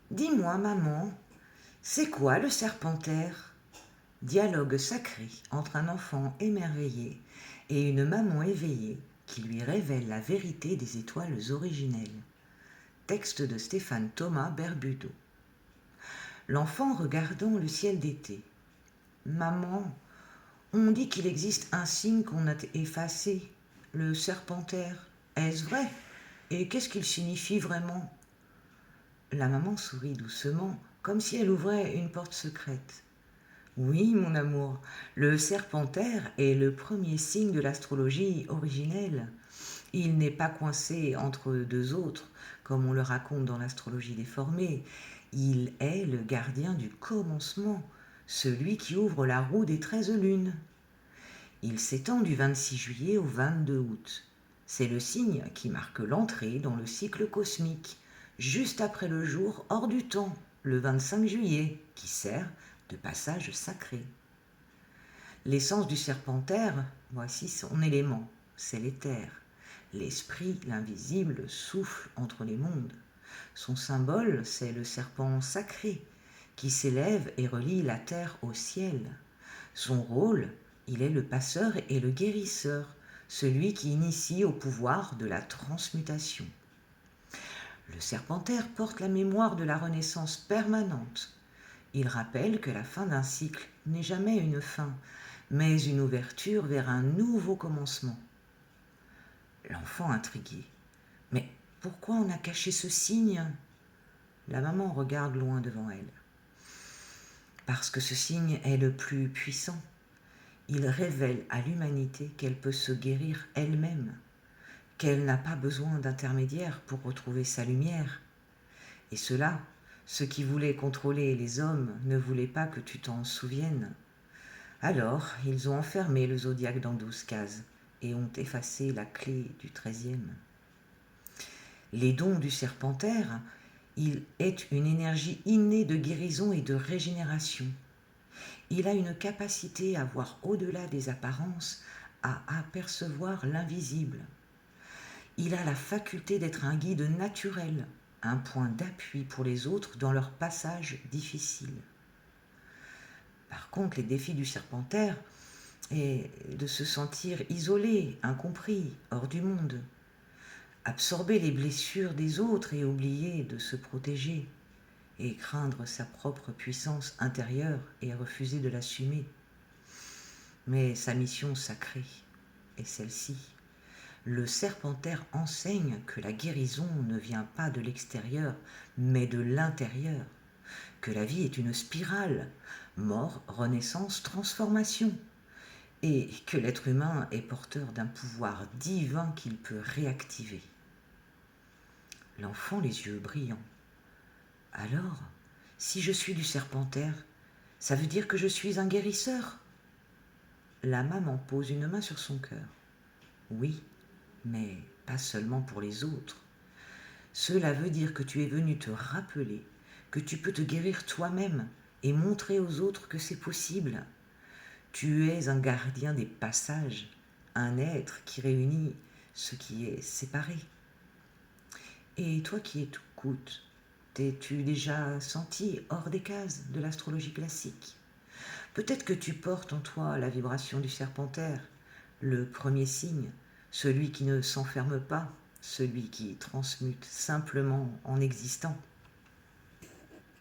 Dis-moi, maman, c'est quoi le serpentaire? Dialogue sacré entre un enfant émerveillé et une maman éveillée qui lui révèle la vérité des étoiles originelles. Texte de Stéphane Thomas Berbudo. L'enfant regardant le ciel d'été. Maman, on dit qu'il existe un signe qu'on a effacé, le serpentaire. Est-ce vrai? Et qu'est-ce qu'il signifie vraiment? La maman sourit doucement, comme si elle ouvrait une porte secrète. Oui, mon amour, le serpentaire est le premier signe de l'astrologie originelle. Il n'est pas coincé entre deux autres, comme on le raconte dans l'astrologie déformée. Il est le gardien du commencement, celui qui ouvre la roue des 13 lunes. Il s'étend du 26 juillet au 22 août. C'est le signe qui marque l'entrée dans le cycle cosmique, juste après le jour hors du temps, le 25 juillet, qui sert de passage sacré. L'essence du serpentaire, voici son élément, c'est l'éther. L'esprit, l'invisible, souffle entre les mondes. Son symbole, c'est le serpent sacré, qui s'élève et relie la terre au ciel. Son rôle, il est le passeur et le guérisseur, celui qui initie au pouvoir de la transmutation. Le serpentaire porte la mémoire de la renaissance permanente. Il rappelle que la fin d'un cycle n'est jamais une fin, mais une ouverture vers un nouveau commencement. L'enfant intrigué. Mais pourquoi on a caché ce signe? La maman regarde loin devant elle. Parce que ce signe est le plus puissant. Il révèle à l'humanité qu'elle peut se guérir elle-même, qu'elle n'a pas besoin d'intermédiaire pour retrouver sa lumière. Et cela, ceux qui voulaient contrôler les hommes ne voulaient pas que tu t'en souviennes. Alors, ils ont enfermé le zodiaque dans 12 cases et ont effacé la clé du 13e. Les dons du serpentaire, il est une énergie innée de guérison et de régénération. Il a une capacité à voir au-delà des apparences, à apercevoir l'invisible. Il a la faculté d'être un guide naturel, un point d'appui pour les autres dans leur passage difficile. Par contre, les défis du serpentaire est de se sentir isolé, incompris, hors du monde. Absorber les blessures des autres et oublier de se protéger, et craindre sa propre puissance intérieure et refuser de l'assumer. Mais sa mission sacrée est celle-ci. Le serpentaire enseigne que la guérison ne vient pas de l'extérieur, mais de l'intérieur, que la vie est une spirale, mort, renaissance, transformation, et que l'être humain est porteur d'un pouvoir divin qu'il peut réactiver. L'enfant les yeux brillants. Alors, si je suis du serpentaire, ça veut dire que je suis un guérisseur? La maman pose une main sur son cœur. Oui, mais pas seulement pour les autres. Cela veut dire que tu es venu te rappeler que tu peux te guérir toi-même et montrer aux autres que c'est possible. Tu es un gardien des passages, un être qui réunit ce qui est séparé. Et toi qui écoutes, t'es-tu déjà senti hors des cases de l'astrologie classique? Peut-être que tu portes en toi la vibration du serpentaire, le premier signe, celui qui ne s'enferme pas, celui qui transmute simplement en existant.